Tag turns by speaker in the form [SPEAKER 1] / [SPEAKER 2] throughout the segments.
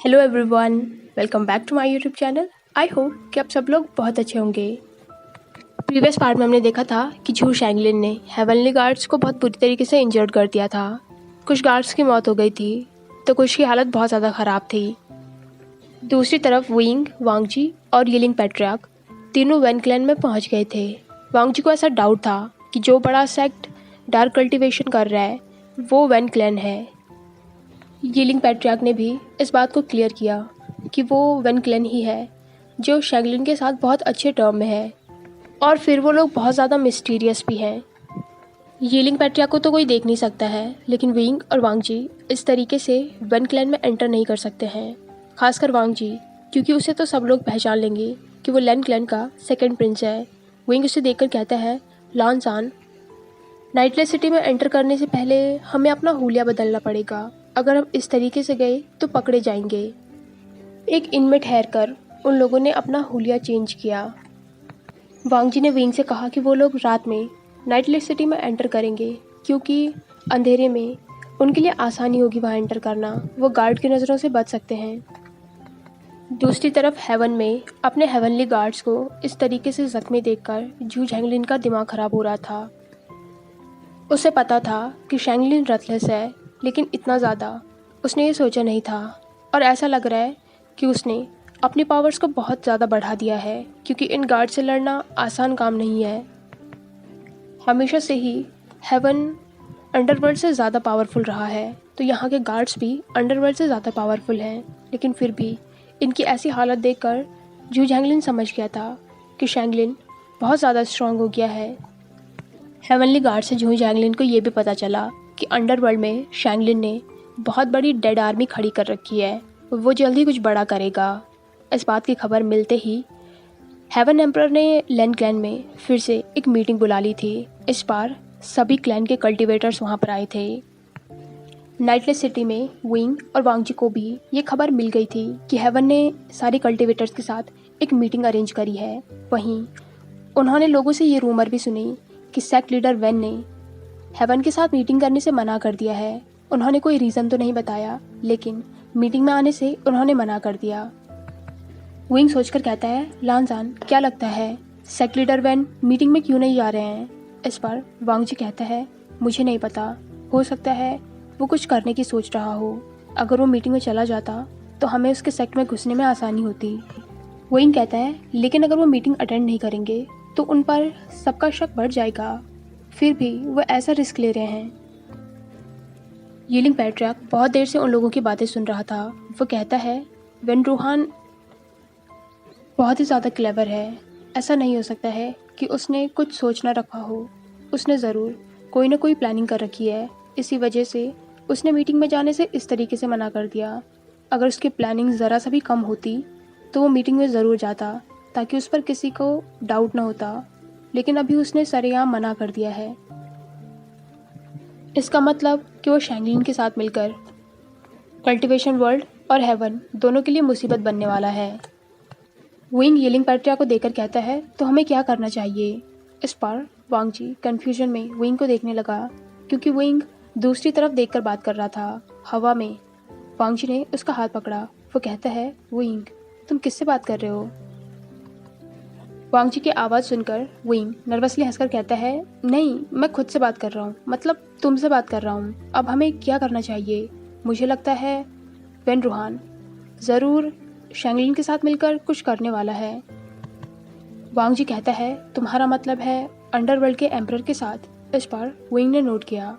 [SPEAKER 1] Hello everyone, welcome back to my YouTube channel. I hope कि आप सब लोग बहुत अच्छे होंगे। प्रीवियस पार्ट में हमने देखा था कि झू शैंगलिन ने हेवनली गार्ड्स को बहुत बुरी तरीके से इंजर्ड कर दिया था। कुछ गार्ड्स की मौत हो गई थी तो कुछ की हालत बहुत ज़्यादा ख़राब थी। दूसरी तरफ विंग, वांगजी और यिलिंग पैट्रियार्क तीनों वेन क्लैन में पहुंच गए थे। वांगजी को ऐसा डाउट था कि जो बड़ा सेक्ट डार्क कल्टिवेशन कर रहा है वो वेन क्लैन है। यिलिंग पैट्रियार्क ने भी इस बात को क्लियर किया कि वो वेन क्लैन ही है जो शैंगलिन के साथ बहुत अच्छे टर्म में है, और फिर वो लोग बहुत ज़्यादा मिस्टीरियस भी हैं। यिलिंग पैट्रियार्क को तो कोई देख नहीं सकता है, लेकिन विंग और वांगजी इस तरीके से वेन क्लैन में एंटर नहीं कर सकते हैं, खासकर वांगजी, क्योंकि उसे तो सब लोग पहचान लेंगे कि वो लैन क्लैन का सेकेंड प्रिंस है। विंग उसे देखकर कहता है, लॉन्सान, नाइटलेस सिटी में एंटर करने से पहले हमें अपना हुलिया बदलना पड़ेगा। अगर हम इस तरीके से गए तो पकड़े जाएंगे। एक इन में ठहर कर उन लोगों ने अपना हुलिया चेंज किया। वांगजी ने विंग से कहा कि वो लोग रात में नाइटलेस सिटी में एंटर करेंगे क्योंकि अंधेरे में उनके लिए आसानी होगी वहाँ एंटर करना, वो गार्ड की नज़रों से बच सकते हैं। दूसरी तरफ हेवन में अपने हेवनली गार्ड्स को इस तरीके से जख्मी देखकर झू शैंगलिन का दिमाग खराब हो रहा था। उसे पता था कि शैंगलिन रथलेस है, लेकिन इतना ज़्यादा उसने ये सोचा नहीं था, और ऐसा लग रहा है कि उसने अपनी पावर्स को बहुत ज़्यादा बढ़ा दिया है, क्योंकि इन गार्ड से लड़ना आसान काम नहीं है। हमेशा से ही हेवन अंडरवर्ल्ड से ज़्यादा पावरफुल रहा है, तो यहाँ के गार्ड्स भी अंडरवर्ल्ड से ज़्यादा पावरफुल हैं, लेकिन फिर भी इनकी ऐसी हालत देखकर झू शैंगलिन समझ गया था कि शैंगलिन बहुत ज़्यादा स्ट्रांग हो गया है। हेवनली गार्ड से झू शैंगलिन को ये भी पता चला कि अंडरवर्ल्ड में शैंगलिन ने बहुत बड़ी डेड आर्मी खड़ी कर रखी है, वो जल्दी कुछ बड़ा करेगा। इस बात की खबर मिलते ही हेवन एम्परर ने लैन क्लैन में फिर से एक मीटिंग बुला ली थी। इस बार सभी क्लैन के कल्टीवेटर्स वहाँ पर आए थे। नाइटलेस सिटी में विंग और वांगजी को भी ये खबर मिल गई थी कि हेवन ने सारे कल्टीवेटर्स के साथ एक मीटिंग अरेंज करी है। वहीं उन्होंने लोगों से ये रूमर भी सुनी कि सेक्ट लीडर वेन ने हेवन के साथ मीटिंग करने से मना कर दिया है। उन्होंने कोई रीज़न तो नहीं बताया, लेकिन मीटिंग में आने से उन्होंने मना कर दिया। विंग सोचकर कहता है, लॉन्सान, क्या लगता है सेक्ट लीडर वेन मीटिंग में क्यों नहीं जा रहे हैं? इस पर वांगजी कहता है, मुझे नहीं पता, हो सकता है वो कुछ करने की सोच रहा हो। अगर वो मीटिंग में चला जाता तो हमें उसके सेक्ट में घुसने में आसानी होती। विंग कहता है, लेकिन अगर वो मीटिंग अटेंड नहीं करेंगे तो उन पर सबका शक बढ़ जाएगा, फिर भी वो ऐसा रिस्क ले रहे हैं। यिलिंग पैट्रियार्क बहुत देर से उन लोगों की बातें सुन रहा था। वो कहता है, वेन रूहान बहुत ही ज़्यादा क्लेवर है, ऐसा नहीं हो सकता है कि उसने कुछ सोच ना रखा हो। उसने ज़रूर कोई ना कोई प्लानिंग कर रखी है, इसी वजह से उसने मीटिंग में जाने से इस तरीके से मना कर दिया। अगर उसकी प्लानिंग ज़रा सा भी कम होती तो वो मीटिंग में ज़रूर जाता, ताकि उस पर किसी को डाउट ना होता, लेकिन अभी उसने सरेआम मना कर दिया है। इसका मतलब कि वो शैंगलिन के साथ मिलकर कल्टीवेशन वर्ल्ड और हेवन दोनों के लिए मुसीबत बनने वाला है। विंग यिलिंग पैट्रियार्क को देखकर कहता है, तो हमें क्या करना चाहिए? इस पर वांगजी कन्फ्यूजन में विंग को देखने लगा, क्योंकि विंग दूसरी तरफ देखकर बात कर रहा था। हवा में वांगजी ने उसका हाथ पकड़ा। वो कहता है, विंग, तुम किससे बात कर रहे हो? वांगजी की आवाज़ सुनकर विंग नर्वसली हंसकर कहता है, नहीं, मैं खुद से बात कर रहा हूँ, मतलब तुमसे बात कर रहा हूँ। अब हमें क्या करना चाहिए? मुझे लगता है वेन रूहान ज़रूर शैंगलिन के साथ मिलकर कुछ करने वाला है। वांगजी कहता है, तुम्हारा मतलब है अंडरवर्ल्ड के एम्परर के साथ? इस पर विंग ने नोट किया।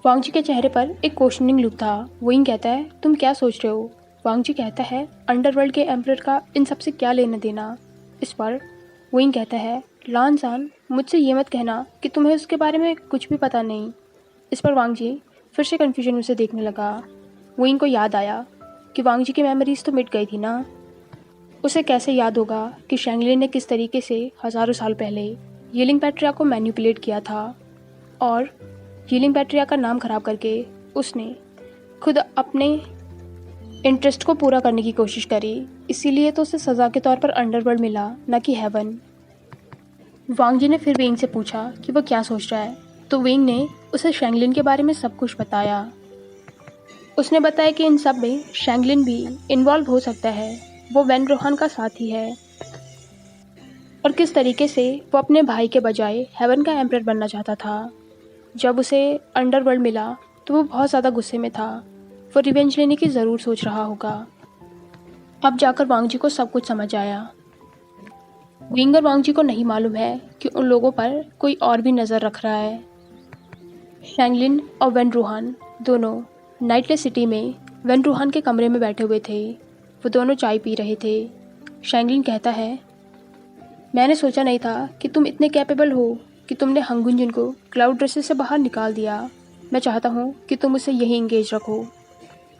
[SPEAKER 1] वांगजी के चेहरे पर एक क्वेश्चनिंग लुक था। विंग कहता है, तुम क्या सोच रहे हो? वांगजी कहता है, अंडरवर्ल्ड के एम्परर का इन सबसे क्या लेना देना? इस पर विंग कहता है, लॉन्सान, मुझसे ये मत कहना कि तुम्हें उसके बारे में कुछ भी पता नहीं। इस पर वांगजी फिर से कन्फ्यूजन में से देखने लगा। विंग को याद आया कि वांगजी की मेमोरीज तो मिट गई थी ना। उसे कैसे याद होगा कि शैंगलिन ने किस तरीके से हज़ारों साल पहले यिलिंग पैट्रियार्क को मैनिपुलेट किया था, और यिलिंग पैट्रियार्क का नाम खराब करके उसने खुद अपने इंटरेस्ट को पूरा करने की कोशिश करी। इसीलिए तो उसे सज़ा के तौर पर अंडरवर्ल्ड मिला, न कि हेवन। वांगजी ने फिर विंग से पूछा कि वो क्या सोच रहा है, तो विंग ने उसे शैंगलिन के बारे में सब कुछ बताया। उसने बताया कि इन सब में शैंगलिन भी इन्वॉल्व हो सकता है, वो वैन रोहान का साथी है, और किस तरीके से वो अपने भाई के बजाय हेवन का एम्परर बनना चाहता था। जब उसे अंडरवर्ल्ड मिला तो वो बहुत ज़्यादा गुस्से में था, वो रिवेंज लेने की ज़रूर सोच रहा होगा। अब जाकर वांग जी को सब कुछ समझ आया। विंग और वांग जी को नहीं मालूम है कि उन लोगों पर कोई और भी नज़र रख रहा है। शैंगलिन और वेन रूहान दोनों नाइटलेस सिटी में वेन रूहान के कमरे में बैठे हुए थे। वो दोनों चाय पी रहे थे। शैंगलिन कहता है, मैंने सोचा नहीं था कि तुम इतने कैपेबल हो कि तुमने हंगुंजन को क्लाउड ड्रेसेस से बाहर निकाल दिया। मैं चाहता हूँ कि तुम उसे यहीं इंगेज रखो।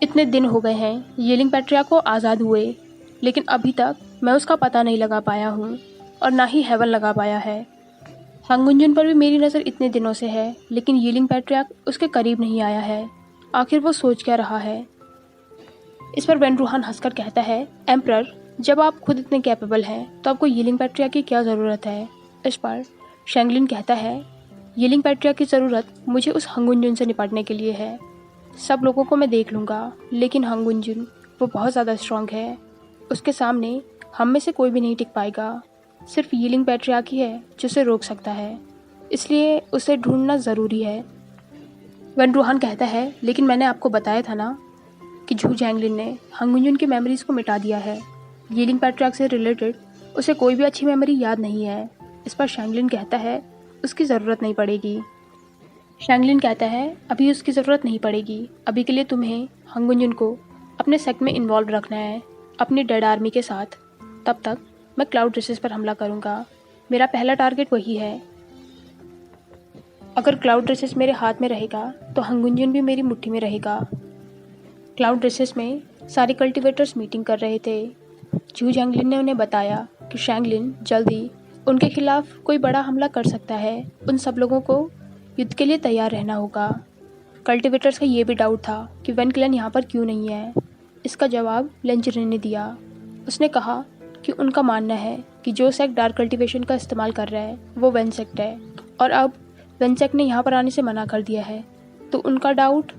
[SPEAKER 1] इतने दिन हो गए हैं येलिंग पैट्रिया को आज़ाद हुए, लेकिन अभी तक मैं उसका पता नहीं लगा पाया हूँ और ना ही हेवन लगा पाया है। हंगुंजन पर भी मेरी नज़र इतने दिनों से है, लेकिन येलिंग पैट्रियार्क उसके करीब नहीं आया है। आखिर वो सोच क्या रहा है। इस पर वेन रूहान हंसकर कहता है, एम्परर, जब आप खुद इतने कैपेबल हैं तो आपको येलिंग पैट्रिया की क्या ज़रूरत है। इस पर शैंगलिन कहता है, येलिंग पैट्रिया की ज़रूरत मुझे उस हंगुंजन से निपटने के लिए है। सब लोगों को मैं देख लूँगा, लेकिन हंगुंजन वो बहुत ज़्यादा स्ट्रांग है। उसके सामने हम में से कोई भी नहीं टिक पाएगा। सिर्फ येलिंग पैट्रियार्क ही है जो उसे रोक सकता है, इसलिए उसे ढूंढना ज़रूरी है। वेन रूहान कहता है, लेकिन मैंने आपको बताया था ना कि झू जैंगलिन ने हंगुंजन की मेमोरीज को मिटा दिया है। येलिंग पैट्रियार्क से रिलेटेड उसे कोई भी अच्छी मेमोरी याद नहीं है। इस पर शैंगलिन कहता है, उसकी ज़रूरत नहीं पड़ेगी। शैंगलिन कहता है, अभी उसकी ज़रूरत नहीं पड़ेगी। अभी के लिए तुम्हें हंगुंजन को अपने सेक्ट में इन्वॉल्व रखना है, अपनी डेड आर्मी के साथ। तब तक मैं क्लाउड ड्रेसेस पर हमला करूँगा। मेरा पहला टारगेट वही है। अगर क्लाउड ड्रेसेस मेरे हाथ में रहेगा तो हंगुंजन भी मेरी मुट्ठी में रहेगा। क्लाउड ड्रेसेस में सारे कल्टिवेटर्स मीटिंग कर रहे थे। झू जैंगलिन ने उन्हें बताया कि शैंगलिन जल्द ही उनके खिलाफ कोई बड़ा हमला कर सकता है। उन सब लोगों को युद्ध के लिए तैयार रहना होगा। कल्टिवेटर्स का ये भी डाउट था कि वेन क्लैन यहाँ पर क्यों नहीं है। इसका जवाब लेंजरिन ने दिया। उसने कहा कि उनका मानना है कि जो सेक्ट डार्क कल्टिवेशन का इस्तेमाल कर रहा है वो वेन सेक्ट है, और अब वेन सेक्ट ने यहाँ पर आने से मना कर दिया है, तो उनका डाउट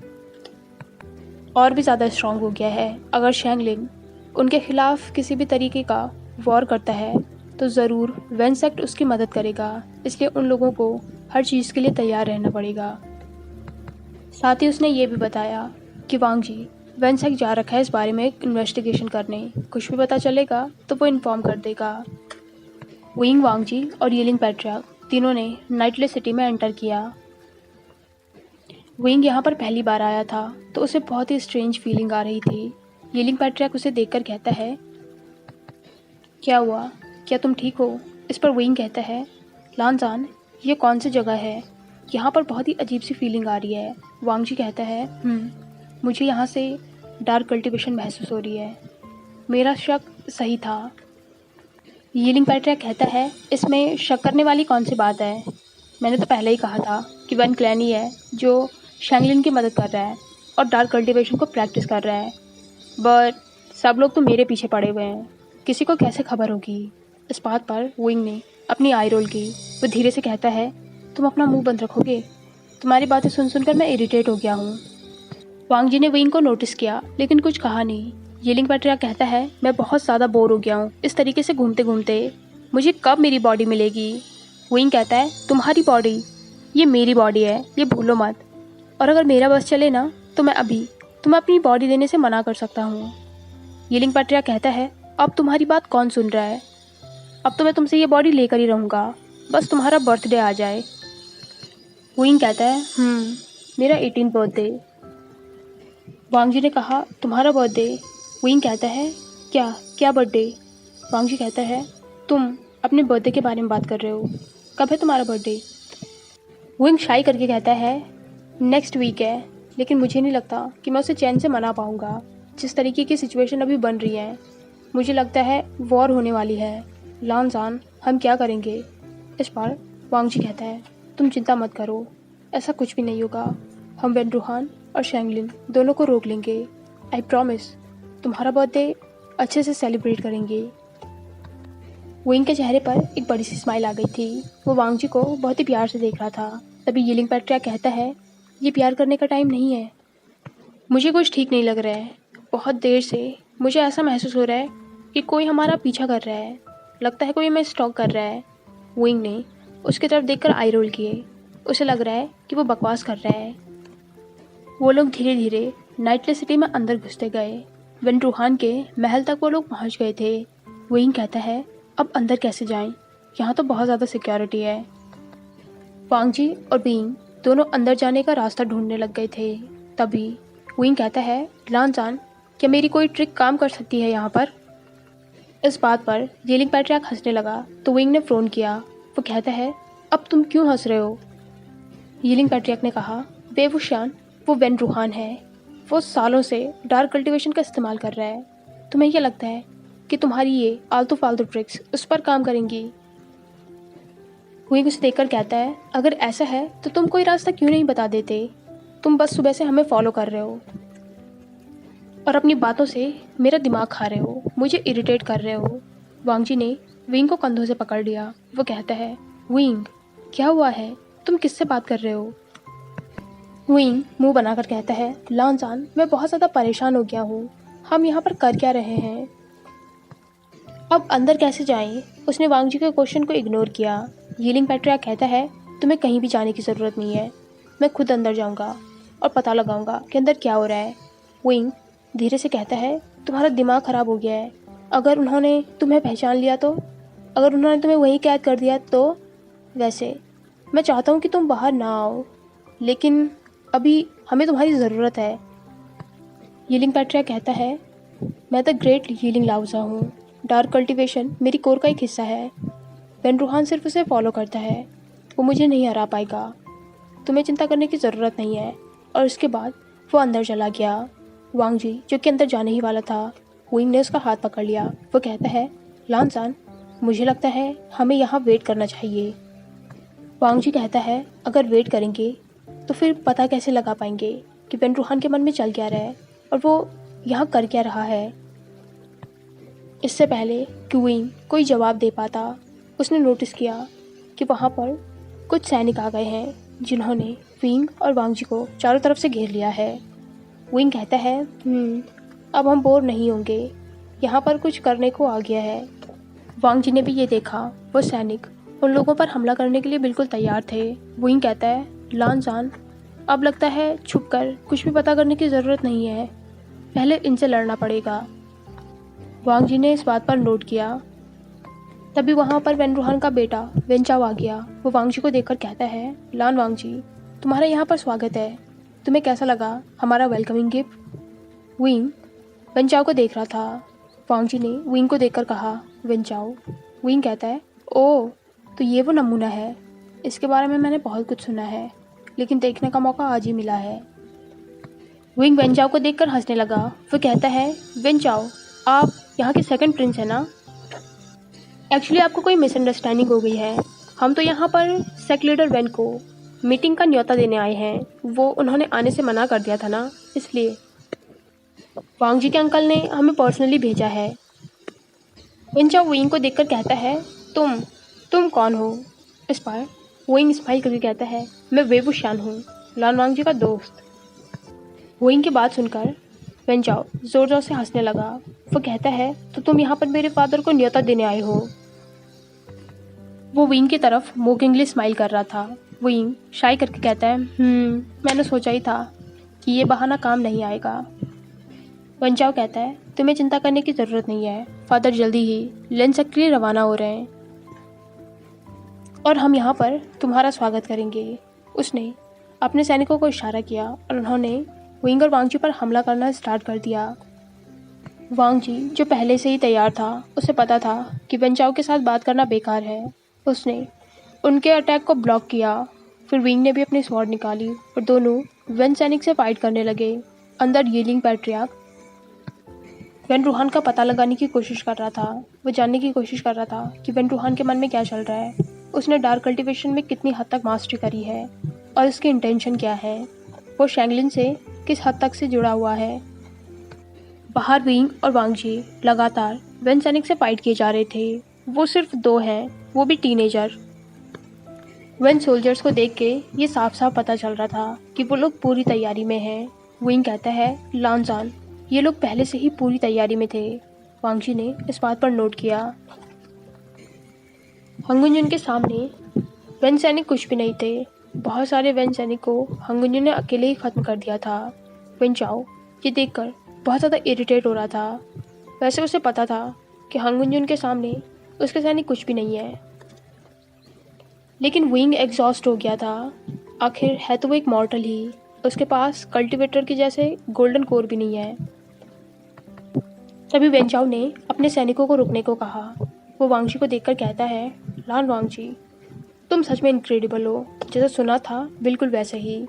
[SPEAKER 1] और भी ज़्यादा स्ट्रांग हो गया है। अगर शैंगलिन उनके खिलाफ किसी भी तरीके का वॉर करता है तो ज़रूर वेन सेक्ट उसकी मदद करेगा, इसलिए उन लोगों को हर चीज़ के लिए तैयार रहना पड़ेगा। साथ ही उसने ये भी बताया कि वांग जी वेन सेक्ट जा रखा है इस बारे में एक इन्वेस्टिगेशन करने। कुछ भी पता चलेगा तो वो इन्फॉर्म कर देगा। विंग, वांग जी और येलिंग पैट्रियार्क तीनों ने नाइटलेस सिटी में एंटर किया। विंग यहाँ पर पहली बार आया था तो उसे बहुत ही स्ट्रेंज फीलिंग आ रही थी। येलिंग पैट्रियार्क उसे देखकर कहता है, क्या हुआ, क्या तुम ठीक हो। इस पर विंग कहता है, लानजान, ये कौन सी जगह है, यहाँ पर बहुत ही अजीब सी फीलिंग आ रही है। वांग जी कहता है, मुझे यहाँ से डार्क कल्टिवेशन महसूस हो रही है। मेरा शक सही था। येलिंग पैट्रियार्क कहता है, इसमें शक करने वाली कौन सी बात है। मैंने तो पहले ही कहा था कि वेन क्लैन ही है जो शैंगलिन की मदद कर रहा है और डार्क कल्टिवेशन को प्रैक्टिस कर रहा है, बट सब लोग तो मेरे पीछे पड़े हुए हैं, किसी को कैसे खबर होगी। इस बात पर विंग ने अपनी आई रोल की। वो धीरे से कहता है, तुम अपना मुंह बंद रखोगे, तुम्हारी बातें सुन सुनकर मैं इरिटेट हो गया हूँ। वांग जी ने विंग को नोटिस किया लेकिन कुछ कहा नहीं। येलिंग पैट्रियार्क कहता है, मैं बहुत ज़्यादा बोर हो गया हूँ इस तरीके से घूमते घूमते, मुझे कब मेरी बॉडी मिलेगी। विंग कहता है, तुम्हारी बॉडी, ये मेरी बॉडी है, ये भूलो मत, और अगर मेरा बस चले ना तो मैं अभी तुम्हें अपनी बॉडी देने से मना कर सकता हूँ। येलिंग पैट्रियार्क कहता है, अब तुम्हारी बात कौन सुन रहा है, अब तो मैं तुमसे ये बॉडी लेकर ही रहूँगा, बस तुम्हारा बर्थडे आ जाए। विंग कहता है, मेरा 18th बर्थडे। वांग जी ने कहा, तुम्हारा बर्थडे। विंग कहता है, क्या क्या बर्थडे। वांग जी कहता है, तुम अपने बर्थडे के बारे में बात कर रहे हो, कब है तुम्हारा बर्थडे। विंग शाई करके कहता है, नेक्स्ट वीक है, लेकिन मुझे नहीं लगता कि मैं उसे चैन से मना पाऊँगा। जिस तरीके की सिचुएशन अभी बन रही है, मुझे लगता है वॉर होने वाली है। लानजान, हम क्या करेंगे। इस पर वांग जी कहता है, तुम चिंता मत करो, ऐसा कुछ भी नहीं होगा। हम वेन रूहान और शैंगलिन दोनों को रोक लेंगे। आई प्रॉमिस, तुम्हारा बर्थडे अच्छे से सेलिब्रेट करेंगे। विंग के चेहरे पर एक बड़ी सी स्माइल आ गई थी। वो वांग जी को बहुत ही प्यार से देख रहा था। तभी येलिंग पैट्रियार्क कहता है, ये प्यार करने का टाइम नहीं है। मुझे कुछ ठीक नहीं लग रहा है। बहुत देर से मुझे ऐसा महसूस हो रहा है कि कोई हमारा पीछा कर रहा है। लगता है कोई हमें स्टॉक कर रहा है। विंग ने उसकी तरफ देखकर आई रोल किए। उसे लग रहा है कि वो बकवास कर रहा है। वो लोग धीरे धीरे नाइटलेस सिटी में अंदर घुसते गए। वेन रूहान के महल तक वो लोग पहुंच गए थे। विंग कहता है, अब अंदर कैसे जाएं? यहाँ तो बहुत ज़्यादा सिक्योरिटी है। वांग जी और बीइंग दोनों अंदर जाने का रास्ता ढूंढने लग गए थे। तभी विंग कहता है, लानजान, क्या मेरी कोई ट्रिक काम कर सकती है यहाँ पर? इस बात पर यीलिंग पैट्रियार्क हंसने लगा तो विंग ने फ्रोन किया। वो कहता है, अब तुम क्यों हंस रहे हो? यीलिंग पैट्रियार्क ने कहा, बेवुशान, वो वेन रूहान है। वो सालों से डार्क कल्टीवेशन का इस्तेमाल कर रहा है। तुम्हें क्या लगता है कि तुम्हारी ये आलतू फालतू ट्रिक्स उस पर काम करेंगी? विंग उसे देखकर कहता है, अगर ऐसा है तो तुम कोई रास्ता क्यों नहीं बता देते? तुम बस सुबह से हमें फॉलो कर रहे हो और अपनी बातों से मेरा दिमाग खा रहे हो, मुझे इरिटेट कर रहे हो। वांग जी ने विंग को कंधों से पकड़ लिया। वो कहता है, विंग, क्या हुआ है? तुम किससे बात कर रहे हो? विंग मुंह बनाकर कहता है, लानजान, मैं बहुत ज़्यादा परेशान हो गया हूँ। हम यहाँ पर कर क्या रहे हैं? अब अंदर कैसे जाएं? उसने वांग जी के क्वेश्चन को इग्नोर किया। यीलिंग पैट्रियार्क कहता है, तुम्हें कहीं भी जाने की ज़रूरत नहीं है। मैं खुद अंदर जाऊँगा और पता लगाऊंगा कि अंदर क्या हो रहा है। विंग धीरे से कहता है, तुम्हारा दिमाग ख़राब हो गया है। अगर उन्होंने तुम्हें पहचान लिया तो? अगर उन्होंने तुम्हें वहीं कैद कर दिया तो? वैसे मैं चाहता हूँ कि तुम बाहर ना आओ, लेकिन अभी हमें तुम्हारी ज़रूरत है। यीलिंग पैट्रियार्क कहता है, मैं द ग्रेट यीलिंग लाउजा हूँ। डार्क कल्टीवेशन मेरी कोर का एक हिस्सा है। वेन रूहान सिर्फ उसे फॉलो करता है। वो मुझे नहीं हरा पाएगा। तुम्हें चिंता करने की ज़रूरत नहीं है। और उसके बाद वो अंदर चला गया। वांग जी, जो कि अंदर जाने ही वाला था, विंग ने उसका हाथ पकड़ लिया। वो कहता है, लानजान, मुझे लगता है हमें यहाँ वेट करना चाहिए। वांग जी कहता है, अगर वेट करेंगे तो फिर पता कैसे लगा पाएंगे कि वेन रूहान के मन में चल क्या रहा है और वो यहाँ कर क्या रहा है? इससे पहले कि विंग कोई जवाब दे पाता, उसने नोटिस किया कि वहाँ पर कुछ सैनिक आ गए हैं जिन्होंने विंग और वांग जी को चारों तरफ से घेर लिया है। विंग कहता है, अब हम बोर नहीं होंगे। यहाँ पर कुछ करने को आ गया है। वांग जी ने भी ये देखा। वो सैनिक उन लोगों पर हमला करने के लिए बिल्कुल तैयार थे। विंग कहता है, लानजान, अब लगता है छुपकर कुछ भी पता करने की ज़रूरत नहीं है। पहले इनसे लड़ना पड़ेगा। वांग जी ने इस बात पर नोट किया। तभी वहाँ पर वेन रूहान का बेटा वेन चाओ आ गया। वो वांग जी को देखकर कहता है, लान वांग जी, तुम्हारा यहाँ पर स्वागत है। तुम्हें कैसा लगा हमारा वेलकमिंग गिफ्ट? विंग वेन चाओ को देख रहा था। वांग जी ने विंग को देखकर कहा, वेन चाओ। विंग कहता है, ओह, तो ये वो नमूना है। इसके बारे में मैंने बहुत कुछ सुना है, लेकिन देखने का मौका आज ही मिला है। विंग वेन चाओ को देखकर हंसने लगा। वो कहता है, वेन चाओ, आप यहाँ के सेकंड प्रिंस हैं ना? एक्चुअली आपको कोई मिसअंडरस्टैंडिंग हो गई है। हम तो यहाँ पर सेक्ट लीडर वेन को मीटिंग का न्योता देने आए हैं। वो उन्होंने आने से मना कर दिया था ना, इसलिए वांग जी के अंकल ने हमें पर्सनली भेजा है। वेन चाओ विंग को देखकर कहता है, तुम कौन हो? इस पर विंग स्माइल करके कहता है, मैं वेवुशान हूँ, लान वांग जी का दोस्त। विंग की बात सुनकर वेन चाओ जोर जोर से हंसने लगा। वो कहता है, तो तुम यहाँ पर मेरे फादर को न्योता देने आए हो? वो विंग की तरफ मोकिंगली स्माइल कर रहा था। विंग शाई करके कहता है, मैंने सोचा ही था कि ये बहाना काम नहीं आएगा। वेन चाओ कहता है, तुम्हें चिंता करने की ज़रूरत नहीं है। फादर जल्दी ही लेंसक के लिए रवाना हो रहे हैं और हम यहाँ पर तुम्हारा स्वागत करेंगे। उसने अपने सैनिकों को इशारा किया और उन्होंने विंग और वांग जी पर हमला करना स्टार्ट कर दिया। वांग जी, जो पहले से ही तैयार था, उसे पता था कि वेन चाओ के साथ बात करना बेकार है। उसने उनके अटैक को ब्लॉक किया। फिर विंग ने भी अपनी स्वॉर्ड निकाली और दोनों वेन सैनिक से फाइट करने लगे। अंदर यीलिंग पैट्रियार्क वेन रूहान का पता लगाने की कोशिश कर रहा था। वो जानने की कोशिश कर रहा था कि वेन रूहान के मन में क्या चल रहा है, उसने डार्क कल्टीवेशन में कितनी हद तक मास्टरी करी है और उसकी इंटेंशन क्या है, वो शैंगलिन से किस हद तक से जुड़ा हुआ है। बाहर विंग और वांग जी लगातार वेन सैनिक से फाइट किए जा रहे थे। वो सिर्फ 2 हैं, वो भी टीनेजर। वेन सोल्जर्स को देख के ये साफ साफ पता चल रहा था कि वो लोग पूरी तैयारी में हैं। विंग कहता है, लानजान, ये लोग पहले से ही पूरी तैयारी में थे। वांगजी ने इस बात पर नोट किया। हंगुंजुन के सामने वेन सैनिक कुछ भी नहीं थे। बहुत सारे वेन सैनिक को हंगुंजुन ने अकेले ही खत्म कर दिया था। वेन चाओ ये देखकर बहुत ज़्यादा इरिटेट हो रहा था। वैसे उसे पता था कि हंगुंजुन के सामने उसके सैनिक कुछ भी नहीं है, लेकिन विंग एग्जॉस्ट हो गया था। आखिर है तो वो एक मॉर्टल ही, उसके पास कल्टीवेटर के जैसे गोल्डन कोर भी नहीं है। तभी वेन चाओ ने अपने सैनिकों को रुकने को कहा। वो वांगजी को देखकर कहता है, लान वांगजी, तुम सच में इनक्रेडिबल हो, जैसा सुना था बिल्कुल वैसे ही।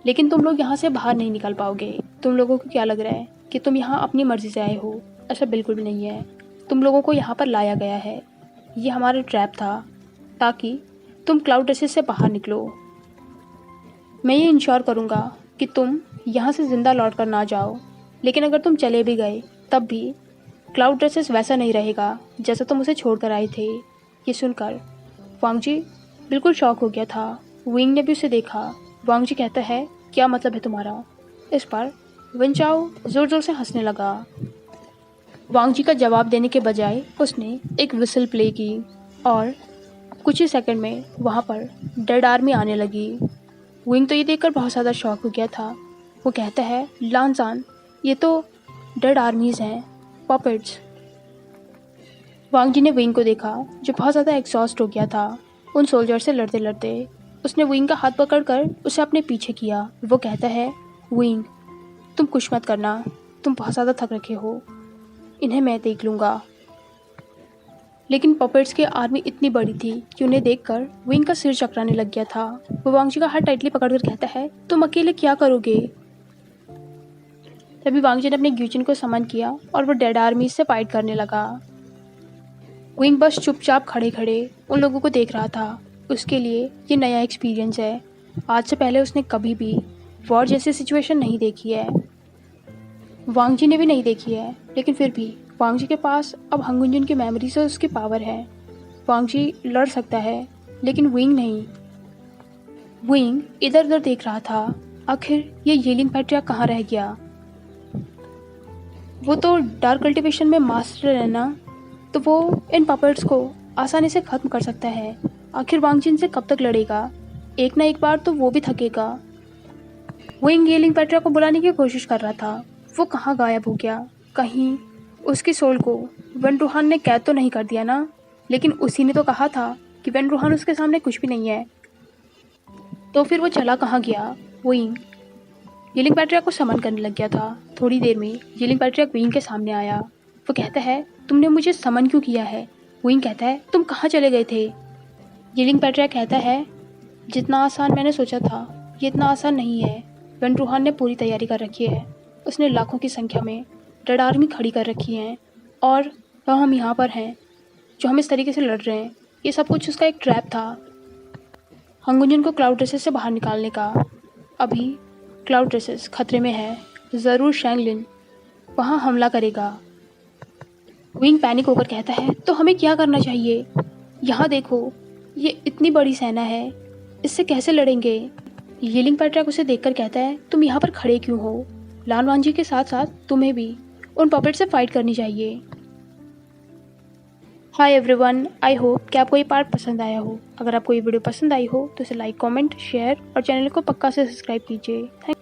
[SPEAKER 1] लेकिन तुम लोग यहाँ से बाहर नहीं निकल पाओगे। तुम लोगों को क्या लग रहा है कि तुम यहाँ अपनी मर्जी से आए हो? ऐसा बिल्कुल भी नहीं है। तुम लोगों को यहाँ पर लाया गया है। ये हमारा ट्रैप था ताकि तुम क्लाउड रेसेस से बाहर निकलो। मैं ये इंश्योर करूँगा कि तुम यहाँ से ज़िंदा लौट कर ना जाओ, लेकिन अगर तुम चले भी गए तब भी क्लाउड रेसेस वैसा नहीं रहेगा जैसा तुम उसे छोड़कर आए थे। ये सुनकर वांगजी बिल्कुल शॉक हो गया था। विंग ने भी उसे देखा। वांगजी कहता है, क्या मतलब है तुम्हारा? इस पर वेन चाओ ज़ोर ज़ोर से हंसने लगा। वांगजी का जवाब देने के बजाय उसने एक विसल प्ले की और कुछ ही सेकंड में वहाँ पर डेड आर्मी आने लगी। विंग तो ये देखकर बहुत ज़्यादा शॉक हो गया था। वो कहता है, लानजान, ये तो डेड आर्मीज़ हैं, पपेट्स। वांगजी ने विंग को देखा जो बहुत ज़्यादा एग्जॉस्ट हो गया था उन सोल्जर से लड़ते लड़ते। उसने विंग का हाथ पकड़कर उसे अपने पीछे किया। वो कहता है, विंग, तुम कुछ मत करना, तुम बहुत ज़्यादा थक रखे हो, इन्हें मैं देख लूँगा। लेकिन पपेट्स की आर्मी इतनी बड़ी थी कि उन्हें देखकर विंग का सिर चकराने लग गया था। वो वांगजी का हाथ टाइटली पकड़कर कहता है, तुम अकेले क्या करोगे? तभी वांगजी ने अपने ग्यूजिन को समन किया और वो डेड आर्मी से फाइट करने लगा। विंग बस चुपचाप खड़े खड़े उन लोगों को देख रहा था। उसके लिए ये नया एक्सपीरियंस है। आज से पहले उसने कभी भी वॉर जैसी सिचुएशन नहीं देखी है। वांगजी ने भी नहीं देखी है, लेकिन फिर भी वांगजी के पास अब हंगुंजुन की मेमोरी से उसकी पावर है। वांगजी लड़ सकता है, लेकिन विंग नहीं। विंग इधर उधर देख रहा था। आखिर ये येलिंग पैट्रिया कहाँ रह गया? वो तो डार्क कल्टीवेशन में मास्टर है ना, तो वो इन पपेट्स को आसानी से ख़त्म कर सकता है। आखिर वांगजी से कब तक लड़ेगा? एक ना एक बार तो वो भी थकेगा। विंग येलिंग पैट्रिया को बुलाने की कोशिश कर रहा था। वो कहाँ गायब हो गया? कहीं उसकी सोल को वेन रूहान ने कैद तो नहीं कर दिया ना? लेकिन उसी ने तो कहा था कि वेन रूहान उसके सामने कुछ भी नहीं है। तो फिर वो चला कहाँ गया? विंग येलिंग पैट्रिया को समन करने लग गया था। थोड़ी देर में येलिंग पैट्रिया विंग के सामने आया। वो कहता है, तुमने मुझे समन क्यों किया है? विंग कहता है, तुम कहाँ चले गए थे? येलिंग पैट्रिया कहता है, जितना आसान मैंने सोचा था ये इतना आसान नहीं है। वेन रूहान ने पूरी तैयारी कर रखी है। उसने लाखों की संख्या में डेड आर्मी खड़ी कर रखी हैं और हम यहाँ पर हैं जो हम इस तरीके से लड़ रहे हैं। ये सब कुछ उसका एक ट्रैप था, हंगुंजुन को क्लाउड रेसेस से बाहर निकालने का। अभी क्लाउड रेसेस खतरे में है। ज़रूर शैंगलिन वहाँ हमला करेगा। विंग पैनिक होकर कहता है, तो हमें क्या करना चाहिए? यहाँ देखो, ये इतनी बड़ी सेना है, इससे कैसे लड़ेंगे? येलिंग पैट्रिया उसे देखकर कहता है, तुम यहाँ पर खड़े क्यों हो? लान वांगजी के साथ साथ तुम्हें भी उन पपेट से फाइट करनी चाहिए। हाय एवरीवन, आई होप कि आपको ये पार्ट पसंद आया हो। अगर आपको ये वीडियो पसंद आई हो तो इसे लाइक, कमेंट, शेयर और चैनल को पक्का से सब्सक्राइब कीजिए। थैंक